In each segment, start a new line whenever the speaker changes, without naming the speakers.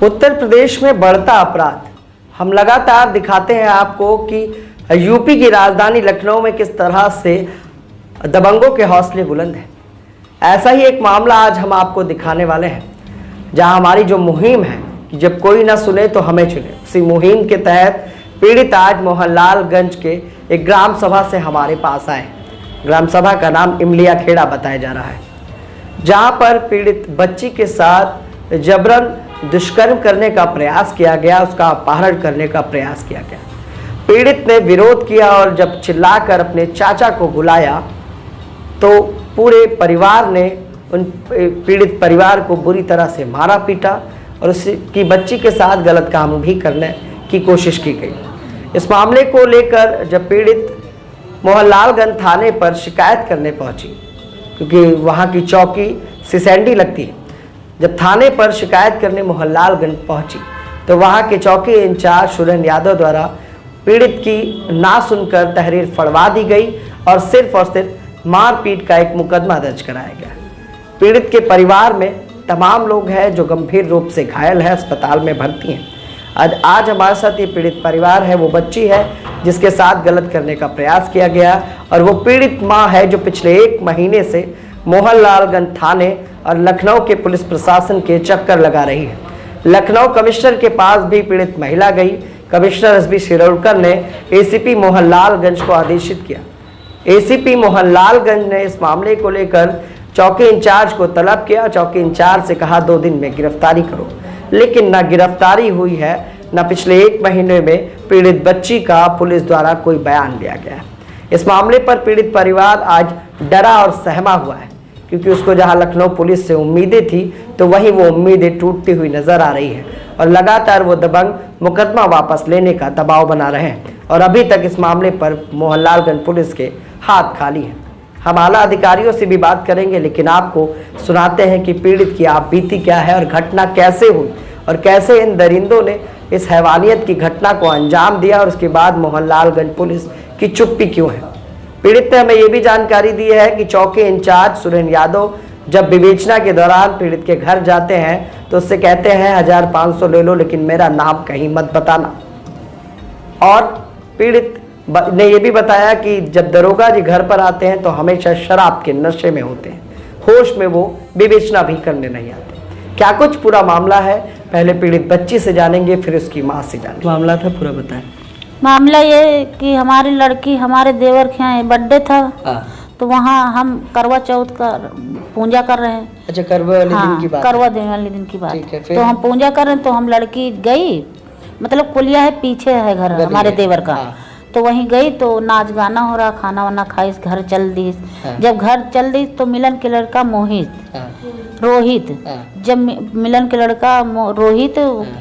उत्तर प्रदेश में बढ़ता अपराध। हम लगातार दिखाते हैं आपको कि यूपी की राजधानी लखनऊ में किस तरह से दबंगों के हौसले बुलंद हैं। ऐसा ही एक मामला आज हम आपको दिखाने वाले हैं, जहां हमारी जो मुहिम है कि जब कोई ना सुने तो हमें चुने, उसी मुहिम के तहत पीड़ित आज मोहनलालगंज के एक ग्राम सभा से हमारे पास आए। ग्राम सभा का नाम इमलिया खेड़ा बताया जा रहा है, जहां पर पीड़ित बच्ची के साथ जबरन दुष्कर्म करने का प्रयास किया गया, उसका अपहरण करने का प्रयास किया गया। पीड़ित ने विरोध किया और जब चिल्लाकर अपने चाचा को बुलाया तो पूरे परिवार ने उन पीड़ित परिवार को बुरी तरह से मारा पीटा और उसकी बच्ची के साथ गलत काम भी करने की कोशिश की गई। इस मामले को लेकर जब पीड़ित मोहनलालगंज थाने पर शिकायत करने पहुंची, क्योंकि वहां की चौकी सिसैंडी लगती है, जब थाने पर शिकायत करने मोहनलालगंज पहुंची तो वहां के चौकी इंचार्ज सुरेंद्र यादव द्वारा पीड़ित की ना सुनकर तहरीर फड़वा दी गई और सिर्फ मारपीट का एक मुकदमा दर्ज कराया गया। पीड़ित के परिवार में तमाम लोग हैं जो गंभीर रूप से घायल है, अस्पताल में भर्ती हैं। आज हमारे साथ ये पीड़ित परिवार है, वो बच्ची है जिसके साथ गलत करने का प्रयास किया गया, और वो पीड़ित माँ है जो पिछले 1 महीने से मोहनलालगंज थाने और लखनऊ के पुलिस प्रशासन के चक्कर लगा रही है। लखनऊ कमिश्नर के पास भी पीड़ित महिला गई। कमिश्नर एसबी शिरोडकर ने एसीपी मोहनलालगंज को आदेशित किया। एसीपी मोहनलालगंज ने इस मामले को लेकर चौकी इंचार्ज को तलब किया। चौकी इंचार्ज से कहा 2 दिन में गिरफ्तारी करो, लेकिन न गिरफ्तारी हुई है, न पिछले 1 महीने में पीड़ित बच्ची का पुलिस द्वारा कोई बयान लिया गया। इस मामले पर पीड़ित परिवार आज डरा और सहमा हुआ है, क्योंकि उसको जहां लखनऊ पुलिस से उम्मीदें थी तो वहीं वो उम्मीदें टूटती हुई नजर आ रही है और लगातार वो दबंग मुकदमा वापस लेने का दबाव बना रहे हैं। और अभी तक इस मामले पर मोहनलालगंज पुलिस के हाथ खाली हैं। हम आला अधिकारियों से भी बात करेंगे, लेकिन आपको सुनाते हैं कि पीड़ित की आप बीती क्या है और घटना कैसे हुई और कैसे इन दरिंदों ने इस हैवानियत की घटना को अंजाम दिया, और उसके बाद मोहनलालगंज पुलिस की चुप्पी क्यों है। पीड़ित ने हमें ये भी जानकारी दी है कि चौकी इंचार्ज सुरेंद्र यादव जब विवेचना के दौरान पीड़ित के घर जाते हैं तो उससे कहते हैं 1500 ले लो, लेकिन मेरा नाम कहीं मत बताना। और पीड़ित ने यह भी बताया कि जब दरोगा जी घर पर आते हैं तो हमेशा शराब के नशे में होते हैं, होश में वो विवेचना भी करने नहीं आते। क्या कुछ पूरा मामला है, पहले पीड़ित बच्ची से जानेंगे, फिर उसकी माँ से जानेंगे। मामला था पूरा बताएं।
मामला ये कि हमारी लड़की हमारे देवर के यहाँ बर्थडे था, तो वहाँ हम करवा चौथ का पूजा कर रहे हैं।
अच्छा, करवा वाले दिन की बात? करवा
देने वाले दिन की बात
है।
तो हम पूजा कर रहे हैं, तो हम लड़की गई, मतलब कुलिया है पीछे है घर हमारे देवर का, तो वहीं गई तो नाच गाना हो रहा, खाना वाना खाई, घर चल दी। जब घर चल दी तो मिलन के लड़का रोहित, जब मिलन के लड़का रोहित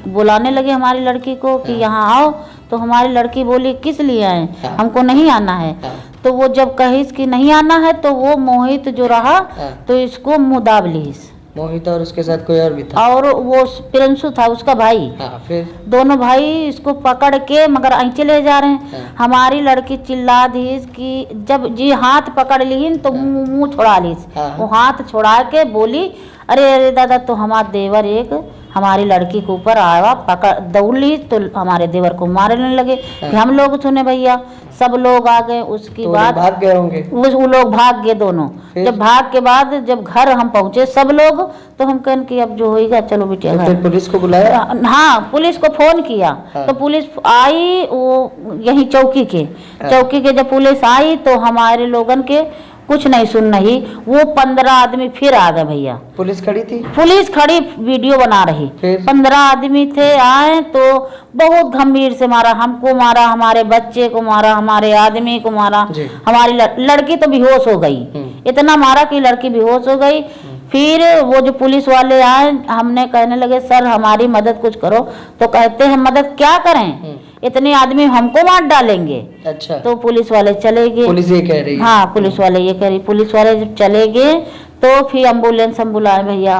बुलाने लगे हमारी लड़की को कि यहाँ आओ, तो हमारी लड़की बोली किस लिए आए, हमको नहीं आना है। तो वो जब कहिस कि नहीं आना है तो वो मोहित जो रहा तो इसको मुँह दाब लीस।
मोहित और उसके साथ कोई और भी था?
और वो प्रिंसू था उसका भाई।
फिर दोनों
भाई इसको पकड़ के मगर ऐसे ले जा रहे हैं। हमारी लड़की चिल्ला दी कि जब जी हाथ पकड़ ली तो मुंह छोड़ा ली। वो हाथ छोड़ा के बोली, अरे अरे दादा, तो हमारा देवर एक हमारी लड़की के ऊपर आया, पकड़ दौड़ ली, तो हमारे देवर को मारने लगे। हम लोग सुने भैया, सब लोग आ गए। उसकी बाद
भाग गए होंगे
वो लोग, भाग गए दोनों। जब भाग के बाद जब घर हम पहुंचे सब लोग, तो हम कहन कि अब जो होएगा चलो बेटिया घर।
तो पुलिस को बुलाया?
हाँ, पुलिस को फोन किया। तो पुलिस आई, वो यही चौकी के जब पुलिस आई तो हमारे लोगन के कुछ नहीं सुन रही। वो 15 आदमी फिर आ गए भैया।
पुलिस खड़ी थी? पुलिस
खड़ी वीडियो बना रही। 15 आदमी थे, आए तो बहुत गंभीर से मारा, हमको मारा, हमारे बच्चे को मारा, हमारे आदमी को मारा, हमारी लड़की तो बेहोश हो गई। इतना मारा कि लड़की बेहोश हो गई। फिर वो जो पुलिस वाले आए, हमने कहने लगे सर हमारी मदद कुछ करो, तो कहते हैं मदद क्या करें, इतने आदमी हमको मार डालेंगे।
अच्छा।
तो पुलिस वाले चले गए।
पुलिस ये कह रही है?
हाँ, पुलिस वाले ये कह रही। पुलिस वाले जब चले गए तो फिर एम्बुलेंस हम बुलाए भैया।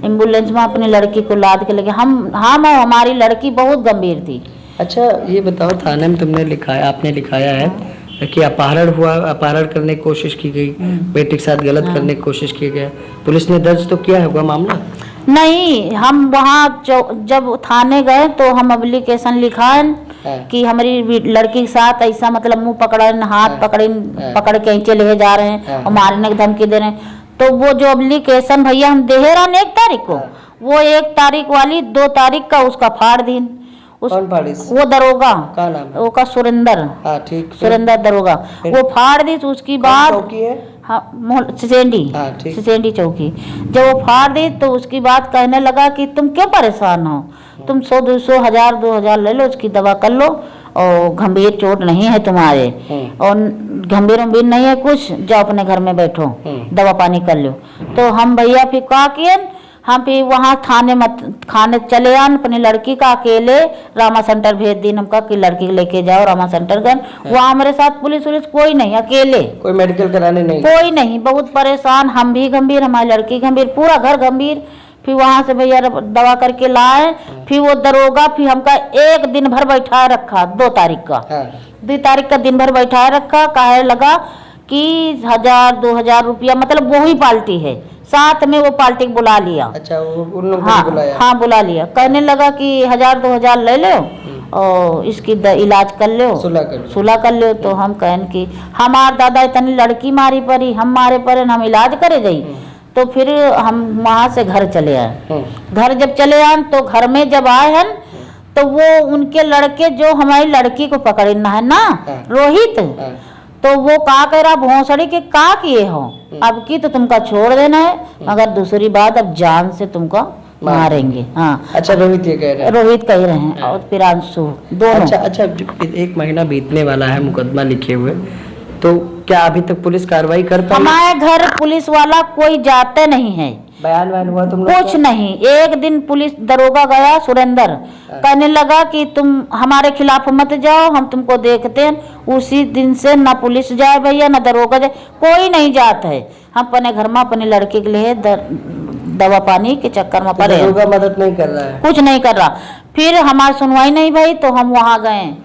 एम्बुलेंस में अपनी लड़की को लाद के लगे। हमारी लड़की बहुत गंभीर थी।
अच्छा, ये बताओ, थाने में तुमने लिखाया, आपने लिखाया है कि अपहरण हुआ, अपहरण करने की कोशिश की गई, बेटी के साथ गलत करने की कोशिश की गई, पुलिस ने दर्ज तो किया होगा मामला?
नहीं, हम वहाँ जब थाने गए तो हम एप्लीकेशन लिखाएं कि हमारी लड़की के साथ ऐसा मतलब मुंह पकड़न, हाथ पकड़ के नीचे ले जा रहे हैं और मारने की धमकी दे रहे हैं। तो वो जो एप्लीकेशन भैया हम दे रहे 1 तारीख को, वो 1 तारीख वाली 2 तारीख का उसका फाड़ दीन। वो दरोगा
का नाम है?
वो का सुरेंद्र।
ठीक,
सुरेंद्र दरोगा वो फाड़ दी। तो उसकी बाद सिसेंडी चौकी जब वो फाड़ दी तो उसकी बात कहने लगा कि तुम क्यों परेशान हो, तुम 100-200 1000 2000 ले लो, उसकी दवा कर लो और गंभीर चोट नहीं है तुम्हारे और गंभीर नहीं है कुछ, जाओ अपने घर में बैठो दवा पानी कर लो। तो हम भैया फिर क्या किए, हम फिर वहाँ खाने चले आन, अपनी लड़की का अकेले रामा सेंटर भेज दी हमका कि लड़की लेके जाओ रामा सेंटर गए। वहाँ हमारे साथ पुलिस कोई नहीं, अकेले, कोई मेडिकल कराने नहीं, कोई नहीं। बहुत परेशान, हम भी गंभीर, हमारी लड़की गंभीर, पूरा घर गंभीर। फिर वहाँ से भैया दवा करके लाए। फिर वो दरोगा फिर हमका 1 दिन भर बैठाए रखा, 2 तारीख का 2 तारीख का दिन भर बैठाए रखा। कहे लगा कि 1000-2000 रुपया, मतलब वो ही पार्टी है, साथ में वो पार्टी को बुला लिया। अच्छा, वो उन लोगों को बुलाया? हाँ, बुला लिया। कहने लगा कि 1000-2000 ले लो और इसकी इलाज कर लो, सुलह कर लो। तो हम कहन कि हमार दादा इतनी लड़की मारी पड़ी, हम मारे पड़े, हम इलाज करे गई। तो फिर हम वहाँ से घर चले आए। घर जब चले आए तो घर में जब आए हैं तो वो उनके लड़के जो हमारी लड़की को पकड़ना है ना, रोहित, तो वो का कह रहा भोसड़ी के का किए हो, अब की तो तुमका छोड़ देना है, मगर दूसरी बात अब जान से तुमको मारेंगे। हाँ, अच्छा, रोहित ये कह रहे हैं? रोहित कह रहे हैं और प्रियांशु दोनों। अच्छा, 1 महीना बीतने वाला है मुकदमा लिखे हुए, तो क्या अभी तक पुलिस कार्रवाई कर पाई? हमारे घर पुलिस वाला कोई जाते नहीं है, बयान हुआ तुम लोग? कुछ नहीं। 1 दिन पुलिस दरोगा गया सुरेंद्र, कहने लगा कि तुम हमारे खिलाफ मत जाओ, हम तुमको देखते हैं। उसी दिन से ना पुलिस जाए भैया, ना दरोगा जाए, कोई नहीं जाता है। हम अपने घर में अपने लड़के के लिए दवा पानी के चक्कर में पड़े। दरोगा मदद नहीं कर रहा है, कुछ नहीं कर रहा। फिर हमारी सुनवाई नहीं भाई, तो हम वहाँ गए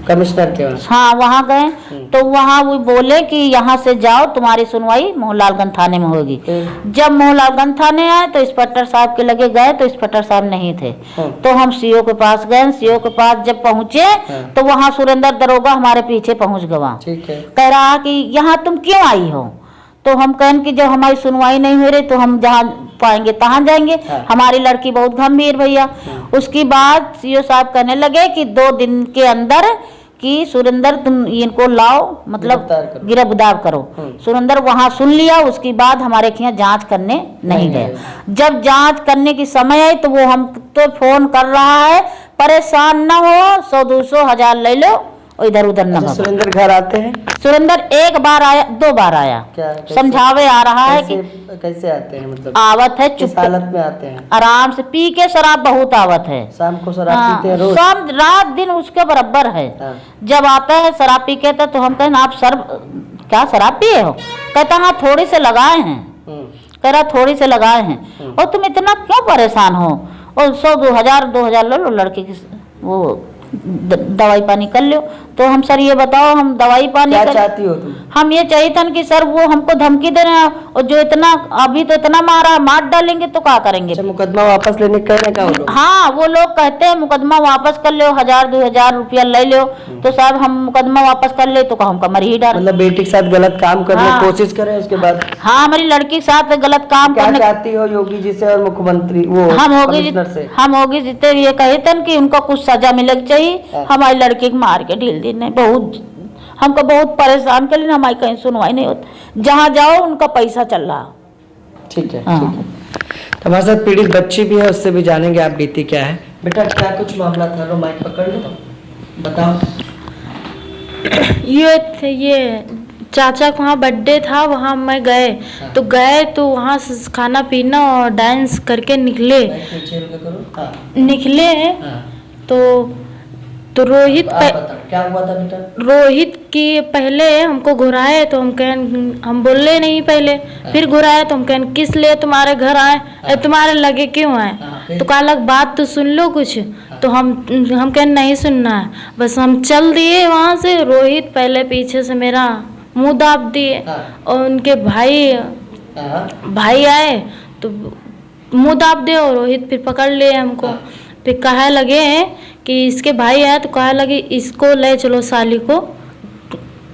कमिश्नर के पास। हाँ, वहाँ गए तो वहाँ वो बोले कि यहाँ से जाओ, तुम्हारी सुनवाई मोहनलालगंज थाने में होगी। जब मोहनलालगंज थाने आए तो इंस्पेक्टर साहब के लगे गए तो इंस्पेक्टर साहब नहीं थे। तो हम सीओ के पास गए। सीओ के पास जब पहुँचे तो वहाँ सुरेंद्र दरोगा हमारे पीछे पहुँच गया। कह रहा कि यहाँ तुम क्यों आई हो? तो हम कहें कि जब हमारी सुनवाई नहीं हो रही तो हम जहाँ पाएंगे तहाँ जाएंगे। हमारी लड़की बहुत गंभीर भैया। उसकी बाद सीओ साहब कहने लगे कि 2 दिन के अंदर कि सुरेंद्र तुम इनको लाओ, मतलब गिरफ्तार करो। सुरेंद्र वहाँ सुन लिया। उसकी बाद हमारे यहाँ जांच करने नहीं गए। जब जांच करने की समय आई तो वो हम तो फोन कर रहा है, परेशान न हो, 100-200 1000 ले लो, इधर उधर न। सुरेंद्र घर आते हैं? सुरेंद्र 1 बार आया, 2 बार आया, समझावे आ रहा है कि कैसे आते हैं, मतलब आवत है, चुप हालत में आते हैं, आराम से पी के शराब बहुत आवत है, शाम को शराब पीते हैं रोज, सब रात दिन उसके बराबर है। जब आता है शराब पी के तो हम कहें आप सर क्या शराब पिए हो? कहता हाँ थोड़ी से लगाए हैं। कह रहा थोड़ी से लगाए हैं। और तुम इतना क्यों परेशान हो? और 100-2000 ले लो, लड़के की वो दवाई पानी कर लो। तो हम सर ये बताओ, हम दवाई पानी क्या चाहती हो तुम? हम ये चाहिए था कि सर वो हमको धमकी दे रहे हैं और जो इतना अभी तो इतना मार डालेंगे तो क्या करेंगे? अच्छा, मुकदमा वापस लेने कहने का? हाँ, वो लोग कहते हैं मुकदमा वापस कर लो, 1000-2000 रुपया ले लो। तो साहब हम मुकदमा वापस कर ले तो हम मर ही डाल, मतलब बेटी के साथ गलत काम करने की कोशिश करें उसके बाद? हाँ, हमारी लड़की के साथ गलत काम करने चाहती हो योगी जी से और मुख्यमंत्री वो हम होगी जीते ये कहे थे कि उनको कुछ सजा मिलनी चाहिए। हमारी लड़की को मार के ढील दी नहीं, बहुत हमको बहुत परेशान कर लेना। हमारी कहीं सुनवाई नहीं होती, जहाँ जाओ उनका पैसा चल रहा। ठीक है, ठीक है। तो हमारे साथ पीड़ित बच्ची भी है, उससे भी जानेंगे आप बीती क्या है। बेटा क्या कुछ मामला था? लो माइक पकड़ लो, बताओ।
ये चाचा का वहाँ बर्थडे था, वहाँ मैं गए। तो गए तो वहाँ खाना पीना और डांस करके निकले। तो रोहित क्या हुआ था बेटा? रोहित की पहले हमको घुराए तो हम बोले नहीं पहले, फिर घुराए तो हम कहन किस लिए तुम्हारे घर आए, तुम्हारे लगे क्यों आए? तो कहा लग बात तो सुन लो कुछ। तो हम कहन नहीं सुनना है, बस हम चल दिए वहाँ से। रोहित पहले पीछे से मेरा मुंह दाब दिए और उनके भाई आए तो मुंह दाब दे और रोहित फिर पकड़ लिए हमको। फिर कहे लगे कि इसके भाई है तो कहे लगे इसको ले चलो साली को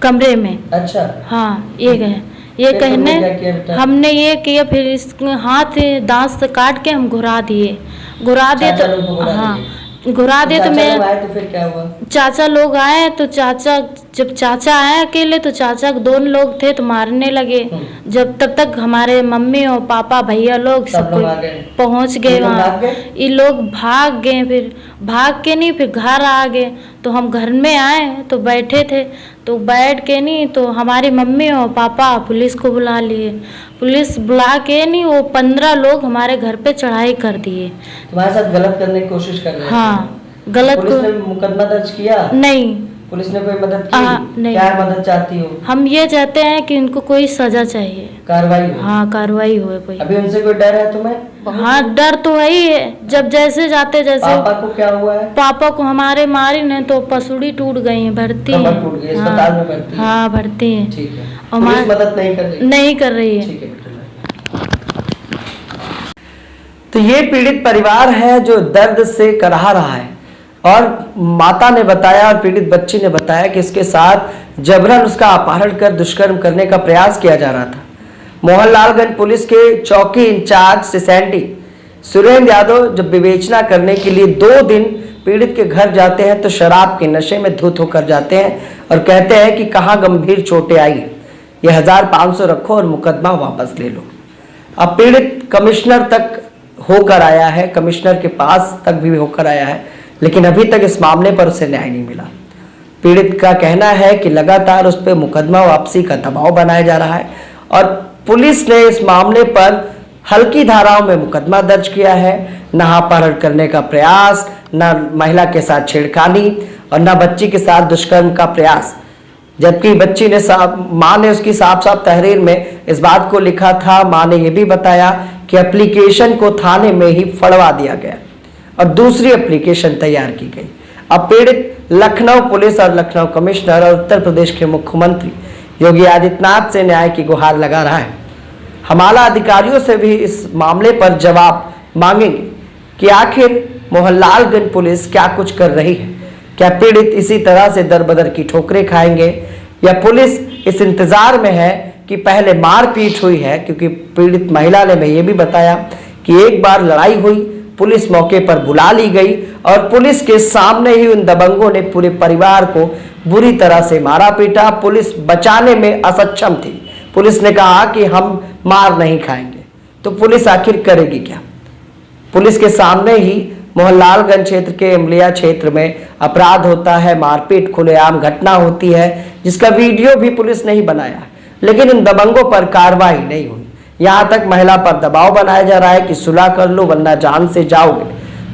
कमरे में।
अच्छा।
हाँ ये कहे, ये
फिर
कहने
तुमने क्या किया बेटा?
हमने ये किया, फिर इस हाथ दांत से काट के हम घुरा दिए
चाचा लोग को घुरा
हाँ
दिए?
घुरा दिए तो
चाचा
मैं
लोग आए तो फिर क्या हुआ?
चाचा लोग आए तो चाचा, जब चाचा आए अकेले तो चाचा दोनों लोग थे तो मारने लगे। जब तब तक हमारे मम्मी और पापा भैया लोग सब
लोग
कोई
आ गए?
पहुंच गए
ये लोग भाग
वहाँ।
गए?
ये लोग भाग गए, फिर भाग के नहीं फिर घर आ गए। तो हम घर में आए तो बैठे थे, तो बैठ के नहीं तो हमारी मम्मी और पापा पुलिस को बुला लिए। पुलिस बुला के नहीं वो 15 लोग हमारे घर पे चढ़ाई कर दिए।
तुम्हारे साथ गलत करने की कोशिश कर रहे थे?
हाँ गलत
पुलिस ने मुकदमा दर्ज किया?
नहीं,
पुलिस ने कोई मदद की?
नहीं।
क्या मदद चाहती हो?
हम ये चाहते हैं कि इनको कोई सजा चाहिए,
कार्रवाई हो?
हाँ कार्रवाई हुए कोई।
अभी उनसे कोई डर है तुम्हें?
हाँ डर तो है ही है। जब जैसे जाते जैसे
पापा को क्या हुआ है?
पापा को हमारे मारी ने तो पसुड़ी टूट गई है, भर्ती
कमर
है।
टूट गई, अस्पताल में भर्ती है?
हाँ भर्ती है।
ठीक है।
और
पुलिस मदद नहीं कर रही?
नहीं कर रही है।
ठीक है। तो ये पीड़ित परिवार है जो दर्द से कराह रहा है, और माता ने बताया और पीड़ित बच्ची ने बताया कि इसके साथ जबरन उसका अपहरण कर दुष्कर्म करने का प्रयास किया जा रहा था। मोहनलालगंज पुलिस के चौकी इंचार्ज सिसैंडी सुरेंद्र यादव जब विवेचना करने के लिए 2 दिन पीड़ित के घर जाते हैं तो शराब के नशे में धुत होकर जाते हैं और कहते हैं कि कहाँ गंभीर चोटें आई, ये 1500 रखो और मुकदमा वापस ले लो। अब पीड़ित कमिश्नर तक होकर आया है, कमिश्नर के पास तक भी होकर आया है, लेकिन अभी तक इस मामले पर उसे न्याय नहीं मिला। पीड़ित का कहना है कि लगातार उस पर मुकदमा वापसी का दबाव बनाया जा रहा है और पुलिस ने इस मामले पर हल्की धाराओं में मुकदमा दर्ज किया है। न अपहरण करने का प्रयास, न महिला के साथ छेड़खानी और न बच्ची के साथ दुष्कर्म का प्रयास, जबकि बच्ची ने माँ ने उसकी साफ साफ तहरीर में इस बात को लिखा था। माँ ने यह भी बताया कि एप्लीकेशन को थाने में ही फड़वा दिया गया और दूसरी एप्लीकेशन तैयार की गई। अब पीड़ित लखनऊ पुलिस और लखनऊ कमिश्नर और उत्तर प्रदेश के मुख्यमंत्री योगी आदित्यनाथ से न्याय की गुहार लगा रहा है। हम आला अधिकारियों से भी इस मामले पर जवाब मांगेंगे कि आखिर मोहनलालगंज पुलिस क्या कुछ कर रही है। क्या पीड़ित इसी तरह से दरबदर की ठोकरें खाएंगे या पुलिस इस इंतजार में है कि पहले मारपीट हुई है, क्योंकि पीड़ित महिला ने ये भी बताया कि एक बार लड़ाई हुई, पुलिस मौके पर बुला ली गई और पुलिस के सामने ही उन दबंगों ने पूरे परिवार को बुरी तरह से मारा पीटा। पुलिस बचाने में असक्षम थी। पुलिस ने कहा कि हम मार नहीं खाएंगे, तो पुलिस आखिर करेगी क्या? पुलिस के सामने ही मोहनलालगंज क्षेत्र के इमलिया क्षेत्र में अपराध होता है, मारपीट खुलेआम घटना होती है, जिसका वीडियो भी पुलिस ने ही बनाया, लेकिन इन दबंगों पर कार्रवाई नहीं हुई। यहाँ तक महिला पर दबाव बनाया जा रहा है कि सुलह कर लो वरना जान से जाओगे।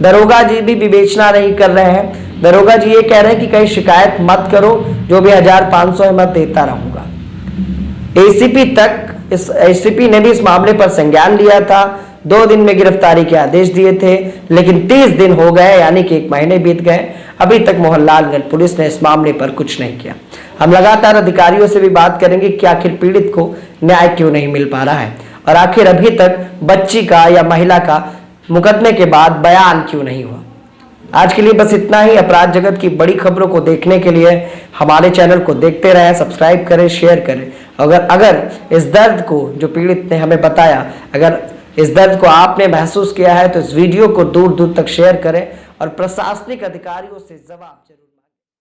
दरोगा जी भी विवेचना नहीं कर रहे हैं। दरोगा जी ये कह रहे हैं कि कहीं शिकायत मत करो, जो भी 1500 है मैं देता रहूंगा। एसीपी ने भी इस मामले पर संज्ञान लिया था। 2 दिन में गिरफ्तारी के आदेश दिए थे, लेकिन 30 दिन हो गए, यानी कि 1 महीने बीत गए, अभी तक मोहनलालगंज पुलिस ने इस मामले पर कुछ नहीं किया। हम लगातार अधिकारियों से भी बात करेंगे कि आखिर पीड़ित को न्याय क्यों नहीं मिल पा रहा है और आखिर अभी तक बच्ची का या महिला का मुकदमे के बाद बयान क्यों नहीं हुआ। आज के लिए बस इतना ही। अपराध जगत की बड़ी खबरों को देखने के लिए हमारे चैनल को देखते रहें, सब्सक्राइब करें, शेयर करें। अगर इस दर्द को जो पीड़ित ने हमें बताया, अगर इस दर्द को आपने महसूस किया है तो इस वीडियो को दूर दूर तक शेयर करें और प्रशासनिक अधिकारियों से जवाब जरूर